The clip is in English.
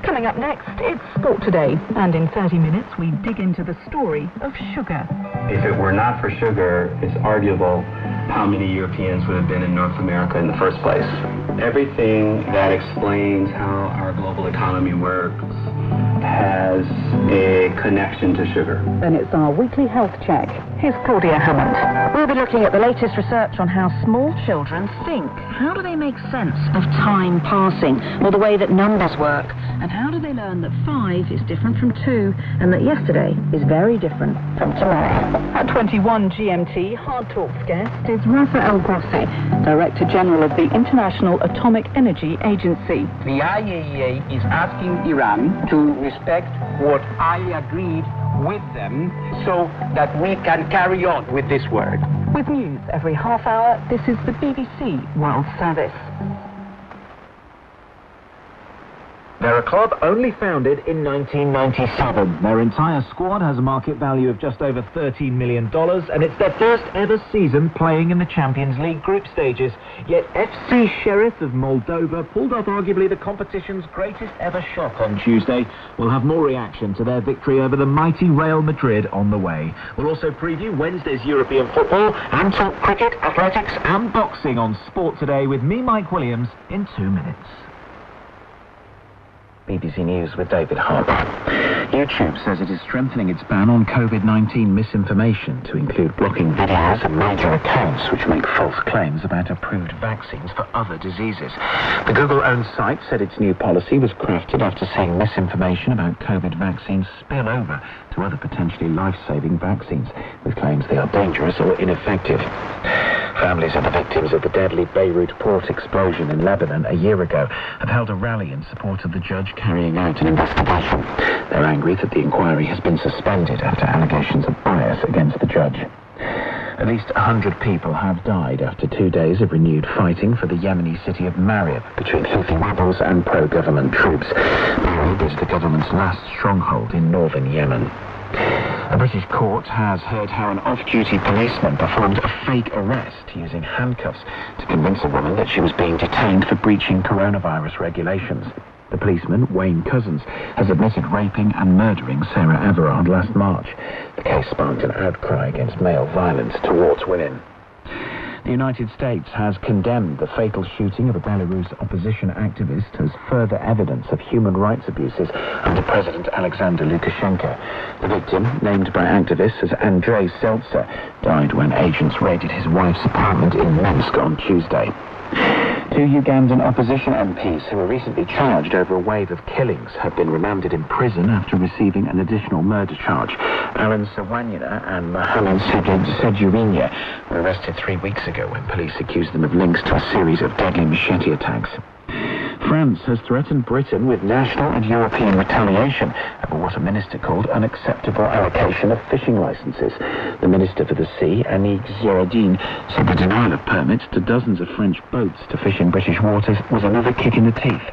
Coming up next, it's Sport Today, and in 30 minutes we dig into the story of sugar. If it were not for sugar, it's arguable how many Europeans would have been in North America in the first place. Everything that explains how our global economy works has a connection to sugar. Then it's our weekly health check. Here's Claudia Hammond. We'll be looking at the latest research on how small children think. How do they make sense of time passing, or the way that numbers work? And how do they learn that 5 is different from 2, and that yesterday is very different from tomorrow? At 21 GMT, Hard Talk's guest is Rafa El Grossi, Director General of the International Atomic Energy Agency. The IAEA is asking Iran to respect what I agreed with them so that we can carry on with this work. With news every half hour, this is the BBC World Service. They're a club only founded in 1997. Their entire squad has a market value of just over $13 million, and it's their first ever season playing in the Champions League group stages. Yet FC Sheriff of Moldova pulled off arguably the competition's greatest ever shock on Tuesday. We'll have more reaction to their victory over the mighty Real Madrid on the way. We'll also preview Wednesday's European football and talk cricket, athletics and boxing on Sport Today with me, Mike Williams, in 2 minutes. BBC News with David Harper. YouTube says it is strengthening its ban on COVID-19 misinformation to include blocking videos and major accounts which make false claims about approved vaccines for other diseases. The Google-owned site said its new policy was crafted after seeing misinformation about COVID vaccines spill over to other potentially life-saving vaccines, with claims they are dangerous or ineffective. Families of the victims of the deadly Beirut port explosion in Lebanon a year ago have held a rally in support of the judge carrying out an investigation. They're angry that the inquiry has been suspended after allegations of bias against the judge. At least 100 people have died after 2 days of renewed fighting for the Yemeni city of Marib between Houthi rebels and pro-government troops. Marib is the government's last stronghold in northern Yemen. A British court has heard how an off-duty policeman performed a fake arrest using handcuffs to convince a woman that she was being detained for breaching coronavirus regulations. The policeman, Wayne Cousins, has admitted raping and murdering Sarah Everard last March. The case sparked an outcry against male violence towards women. The United States has condemned the fatal shooting of a Belarus opposition activist as further evidence of human rights abuses under President Alexander Lukashenko. The victim, named by activists as Andrei Seltzer, died when agents raided his wife's apartment in Minsk on Tuesday. 2 Ugandan opposition MPs who were recently charged over a wave of killings have been remanded in prison after receiving an additional murder charge. Alan Sawanyana and Mohamed Sejurinya were arrested 3 weeks ago when police accused them of links to a series of deadly machete attacks. France has threatened Britain with national and European retaliation over what a minister called unacceptable allocation of fishing licenses. The Minister for the Sea, Annick Girardin, said the denial of permits to dozens of French boats to fish in British waters was another kick in the teeth.